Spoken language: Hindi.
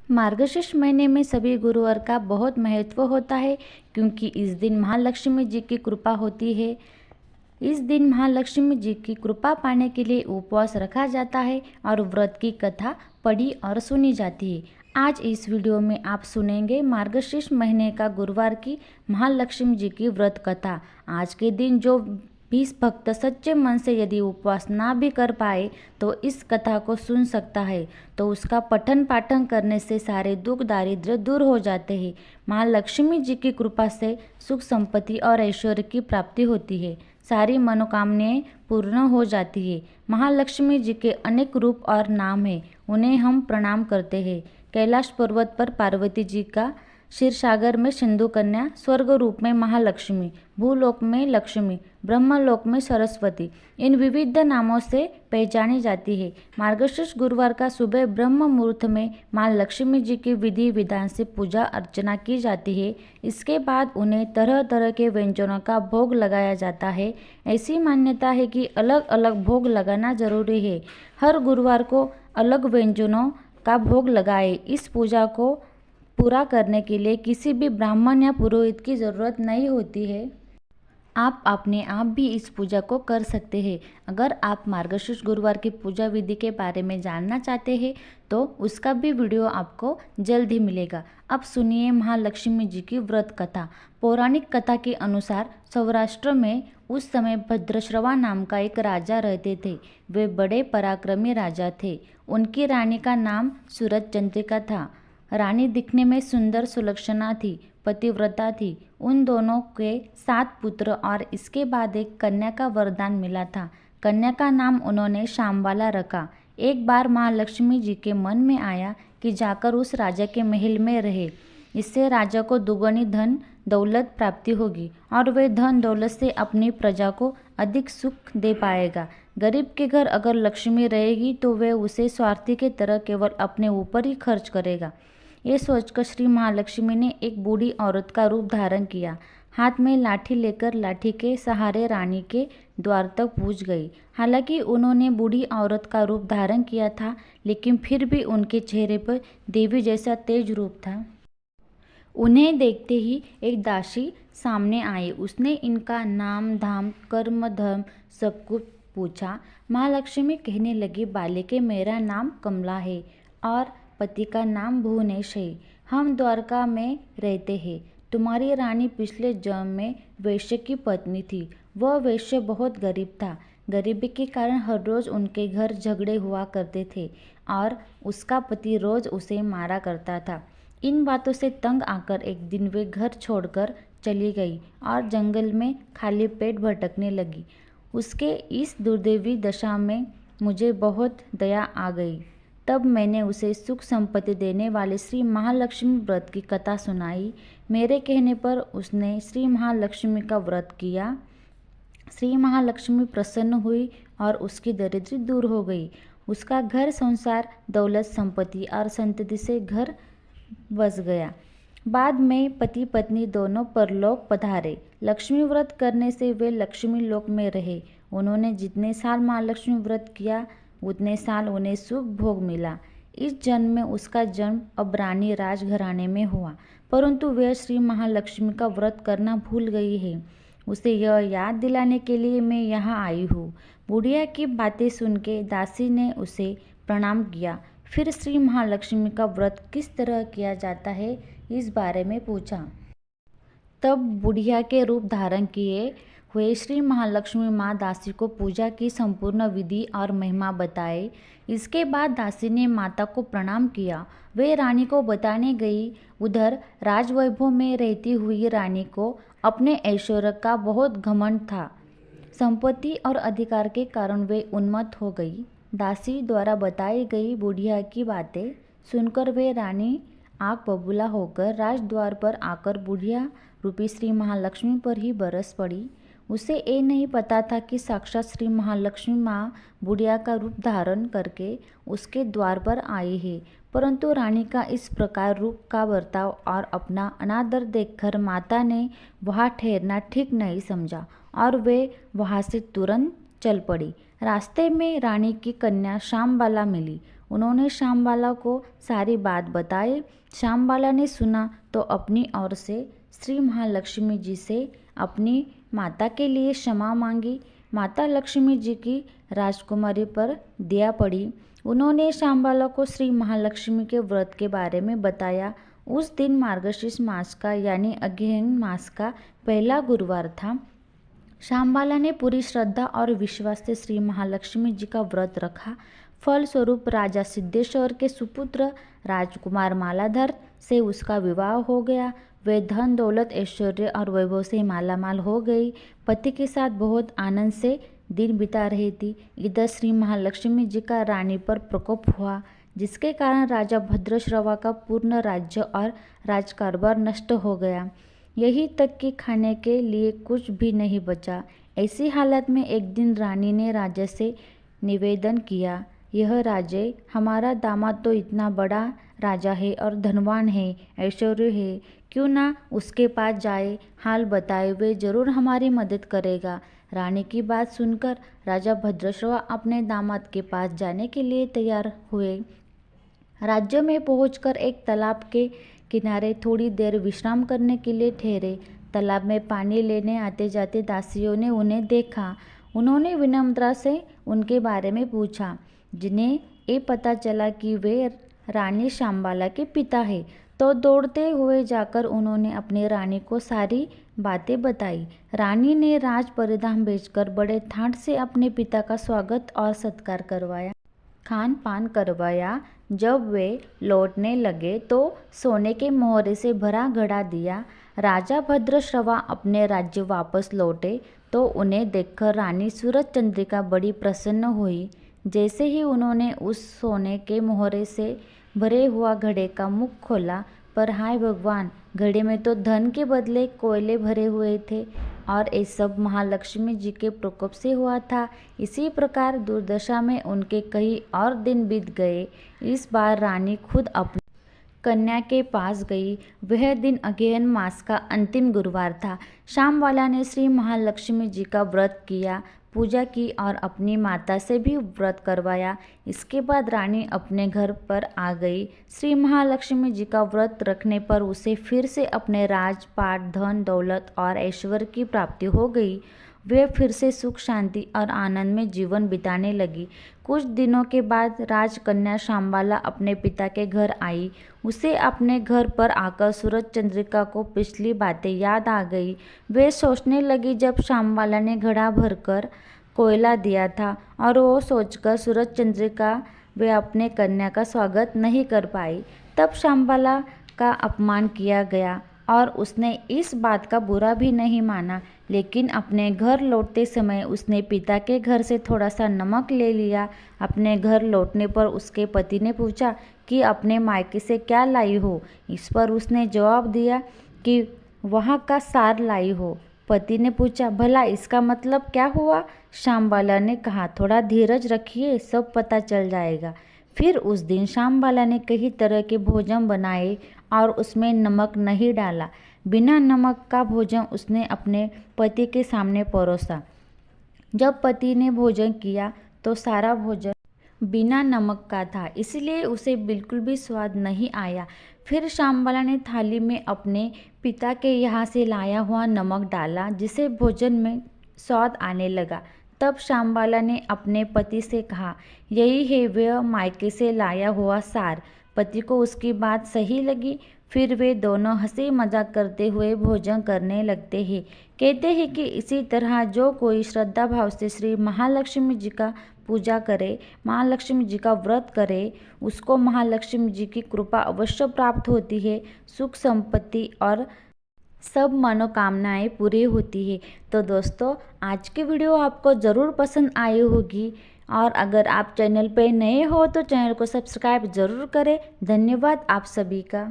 मार्गशीर्ष महीने में सभी गुरुवार का बहुत महत्व होता है क्योंकि इस दिन महालक्ष्मी जी की कृपा होती है। इस दिन महालक्ष्मी जी की कृपा पाने के लिए उपवास रखा जाता है और व्रत की कथा पढ़ी और सुनी जाती है। आज इस वीडियो में आप सुनेंगे मार्गशीर्ष महीने का गुरुवार की महालक्ष्मी जी की व्रत कथा। आज के दिन जो भी भक्त सच्चे मन से यदि उपवास ना भी कर पाए तो इस कथा को सुन सकता है, तो उसका पठन पाठन करने से सारे दुख दारिद्र्य दूर हो जाते हैं। महालक्ष्मी जी की कृपा से सुख संपत्ति और ऐश्वर्य की प्राप्ति होती है, सारी मनोकामनाएं पूर्ण हो जाती है। महालक्ष्मी जी के अनेक रूप और नाम हैं, उन्हें हम प्रणाम करते हैं। कैलाश पर्वत पर पार्वती जी का, क्षीरसागर में सिंधु कन्या, स्वर्ग रूप में महालक्ष्मी, भूलोक में लक्ष्मी, ब्रह्मलोक में सरस्वती, इन विविध नामों से पहचानी जाती है। मार्गशीर्ष गुरुवार का सुबह ब्रह्म मुहूर्त में माँ लक्ष्मी जी की विधि विधान से पूजा अर्चना की जाती है। इसके बाद उन्हें तरह तरह के व्यंजनों का भोग लगाया जाता है। ऐसी मान्यता है कि अलग अलग भोग लगाना जरूरी है। हर गुरुवार को अलग व्यंजनों का भोग लगाए। इस पूजा को पूरा करने के लिए किसी भी ब्राह्मण या पुरोहित की ज़रूरत नहीं होती है। आप अपने आप भी इस पूजा को कर सकते हैं। अगर आप मार्गशीर्ष गुरुवार की पूजा विधि के बारे में जानना चाहते हैं तो उसका भी वीडियो आपको जल्द ही मिलेगा। अब सुनिए महालक्ष्मी जी की व्रत कथा। पौराणिक कथा के अनुसार सौराष्ट्र में उस समय भद्रश्रवा नाम का एक राजा रहते थे। वे बड़े पराक्रमी राजा थे। उनकी रानी का नाम सूरज चंद्रिका था। रानी दिखने में सुंदर सुलक्षणा थी, पतिव्रता थी। उन दोनों के 7 पुत्र और इसके बाद एक कन्या का वरदान मिला था। कन्या का नाम उन्होंने शामबाला रखा। एक बार महालक्ष्मी जी के मन में आया कि जाकर उस राजा के महल में रहे। इससे राजा को दुगनी धन दौलत प्राप्ति होगी और वे धन दौलत से अपनी प्रजा को अधिक सुख दे पाएगा। गरीब के घर अगर लक्ष्मी रहेगी तो वे उसे स्वार्थी की तरह केवल अपने ऊपर ही खर्च करेगा। ये सोचकर श्री महालक्ष्मी ने एक बूढ़ी औरत का रूप धारण किया। हाथ में लाठी लेकर लाठी के सहारे रानी के द्वार तक पहुंच गई। हालांकि उन्होंने बूढ़ी औरत का रूप धारण किया था, लेकिन फिर भी उनके चेहरे पर देवी जैसा तेज रूप था। उन्हें देखते ही एक दासी सामने आई। उसने इनका नाम धाम कर्म धर्म सब कुछ पूछा। महालक्ष्मी कहने लगी, बालिके, मेरा नाम कमला है और पति का नाम भुवनेश है। हम द्वारका में रहते हैं। तुम्हारी रानी पिछले जन्म में वैश्य की पत्नी थी। वह वैश्य बहुत गरीब था। गरीबी के कारण हर रोज उनके घर झगड़े हुआ करते थे और उसका पति रोज उसे मारा करता था। इन बातों से तंग आकर एक दिन वे घर छोड़कर चली गई और जंगल में खाली पेट भटकने लगी। उसके इस दुर्दैवी दशा में मुझे बहुत दया आ गई। तब मैंने उसे सुख संपत्ति देने वाले श्री महालक्ष्मी व्रत की कथा सुनाई। मेरे कहने पर उसने श्री महालक्ष्मी का व्रत किया। श्री महालक्ष्मी प्रसन्न हुई और उसकी दरिद्री दूर हो गई। उसका घर संसार दौलत संपत्ति और संतति से घर बस गया। बाद में पति पत्नी दोनों परलोक पधारे। लक्ष्मी व्रत करने से वे लक्ष्मी लोक में रहे। उन्होंने जितने साल महालक्ष्मी व्रत किया उतने साल उन्हें सुख भोग मिला। इस जन्म में उसका जन्म अब रानी राजघराने में हुआ, परंतु वह श्री महालक्ष्मी का व्रत करना भूल गई है। उसे यह याद दिलाने के लिए मैं यहाँ आई हूँ। बुढ़िया की बातें सुन के दासी ने उसे प्रणाम किया। फिर श्री महालक्ष्मी का व्रत किस तरह किया जाता है इस बारे में पूछा। तब बुढ़िया के रूप धारण किए हुए श्री महालक्ष्मी माँ दासी को पूजा की संपूर्ण विधि और महिमा बताए। इसके बाद दासी ने माता को प्रणाम किया। वे रानी को बताने गई। उधर राजवैभव में रहती हुई रानी को अपने ऐश्वर्य का बहुत घमंड था। संपत्ति और अधिकार के कारण वे उन्मत्त हो गई। दासी द्वारा बताई गई बुढ़िया की बातें सुनकर वे रानी आग बबूला होकर राजद्वार पर आकर बुढ़िया रूपी श्री महालक्ष्मी पर ही बरस पड़ी। उसे ये नहीं पता था कि साक्षात श्री महालक्ष्मी माँ बुढ़िया का रूप धारण करके उसके द्वार पर आई है। परंतु रानी का इस प्रकार रूप का बर्ताव और अपना अनादर देखकर माता ने वहाँ ठहरना ठीक नहीं समझा और वे वहाँ से तुरंत चल पड़ी। रास्ते में रानी की कन्या शामबाला मिली। उन्होंने श्यामबाला को सारी बात बताई। श्यामबाला ने सुना तो अपनी ओर से श्री महालक्ष्मी जी से अपनी माता के लिए क्षमा मांगी। माता लक्ष्मी जी की राजकुमारी पर दया पड़ी। उन्होंने श्यामबाला को श्री महालक्ष्मी के व्रत के बारे में बताया। उस दिन मार्गशीर्ष मास का यानी अग्रहण मास का पहला गुरुवार था। श्यामबाला ने पूरी श्रद्धा और विश्वास से श्री महालक्ष्मी जी का व्रत रखा। फलस्वरूप राजा सिद्धेश्वर के सुपुत्र राजकुमार मालाधर से उसका विवाह हो गया। वे धन दौलत ऐश्वर्य और वैभव से मालामाल हो गई। पति के साथ बहुत आनंद से दिन बिता रही थी। इधर श्री महालक्ष्मी जी का रानी पर प्रकोप हुआ, जिसके कारण राजा भद्रश्रवा का पूर्ण राज्य और राजकारभार नष्ट हो गया। यही तक कि खाने के लिए कुछ भी नहीं बचा। ऐसी हालत में एक दिन रानी ने राजा से निवेदन किया, यह राजे, हमारा दामाद तो इतना बड़ा राजा है और धनवान है, ऐश्वर्य है, क्यों ना उसके पास जाए, हाल बताए, वे जरूर हमारी मदद करेगा। रानी की बात सुनकर राजा भद्रश्रवा अपने दामाद के पास जाने के लिए तैयार हुए। राज्य में पहुंचकर एक तालाब के किनारे थोड़ी देर विश्राम करने के लिए ठहरे। तालाब में पानी लेने आते जाते दासियों ने उन्हें देखा। उन्होंने विनम्रता से उनके बारे में पूछा, जिन्हें ये पता चला कि वे रानी श्यामबाला के पिता हैं। तो दौड़ते हुए जाकर उन्होंने अपनी रानी को सारी बातें बताई। रानी ने राज परिधान भेजकर बड़े ठाट से अपने पिता का स्वागत और सत्कार करवाया, खान पान करवाया। जब वे लौटने लगे तो सोने के मोहरे से भरा घड़ा दिया। राजा भद्रश्रवा अपने राज्य वापस लौटे तो उन्हें देखकर रानी सूरज चंद्रिका बड़ी प्रसन्न हुई। जैसे ही उन्होंने उस सोने के मोहरे से भरे हुआ घड़े का मुख खोला, पर हाय भगवान, घड़े में तो धन के बदले कोयले भरे हुए थे और ये सब महालक्ष्मी जी के प्रकोप से हुआ था। इसी प्रकार दुर्दशा में उनके कई और दिन बीत गए। इस बार रानी खुद अपनी कन्या के पास गई। वह दिन अग्रहण मास का अंतिम गुरुवार था। श्यामबाला ने श्री महालक्ष्मी जी का व्रत किया, पूजा की और अपनी माता से भी व्रत करवाया। इसके बाद रानी अपने घर पर आ गई। श्री महालक्ष्मी जी का व्रत रखने पर उसे फिर से अपने राजपाट, धन दौलत और ऐश्वर्य की प्राप्ति हो गई। वे फिर से सुख शांति और आनंद में जीवन बिताने लगी। कुछ दिनों के बाद राजकन्या श्यामबाला अपने पिता के घर आई। उसे अपने घर पर आकर सूरज चंद्रिका को पिछली बातें याद आ गई। वे सोचने लगी, जब श्यामबाला ने घड़ा भरकर कोयला दिया था और वो सोचकर सूरज चंद्रिका वे अपने कन्या का स्वागत नहीं कर पाई, तब श्यामबाला का अपमान किया गया और उसने इस बात का बुरा भी नहीं माना। लेकिन अपने घर लौटते समय उसने पिता के घर से थोड़ा सा नमक ले लिया। अपने घर लौटने पर उसके पति ने पूछा कि अपने मायके से क्या लाई हो। इस पर उसने जवाब दिया कि वहाँ का सार लाई हो। पति ने पूछा, भला इसका मतलब क्या हुआ? श्यामबाला ने कहा, थोड़ा धीरज रखिए, सब पता चल जाएगा। फिर उस दिन श्यामबाला ने कई तरह के भोजन बनाए और उसमें नमक नहीं डाला। बिना नमक का भोजन उसने अपने पति के सामने परोसा। जब पति ने भोजन किया तो सारा भोजन बिना नमक का था, इसलिए उसे बिल्कुल भी स्वाद नहीं आया। फिर श्यामबाला ने थाली में अपने पिता के यहाँ से लाया हुआ नमक डाला, जिससे भोजन में स्वाद आने लगा। तब श्यामबाला ने अपने पति से कहा, यही है वह मायके से लाया हुआ सार। पति को उसकी बात सही लगी। फिर वे दोनों हंसी मजाक करते हुए भोजन करने लगते हैं। कहते हैं कि इसी तरह जो कोई श्रद्धा भाव से श्री महालक्ष्मी जी का पूजा करे, महालक्ष्मी जी का व्रत करे, उसको महालक्ष्मी जी की कृपा अवश्य प्राप्त होती है। सुख संपत्ति और सब मनोकामनाएं पूरी होती है। तो दोस्तों, आज की वीडियो आपको ज़रूर पसंद आई होगी और अगर आप चैनल पे नए हो तो चैनल को सब्सक्राइब ज़रूर करें। धन्यवाद आप सभी का।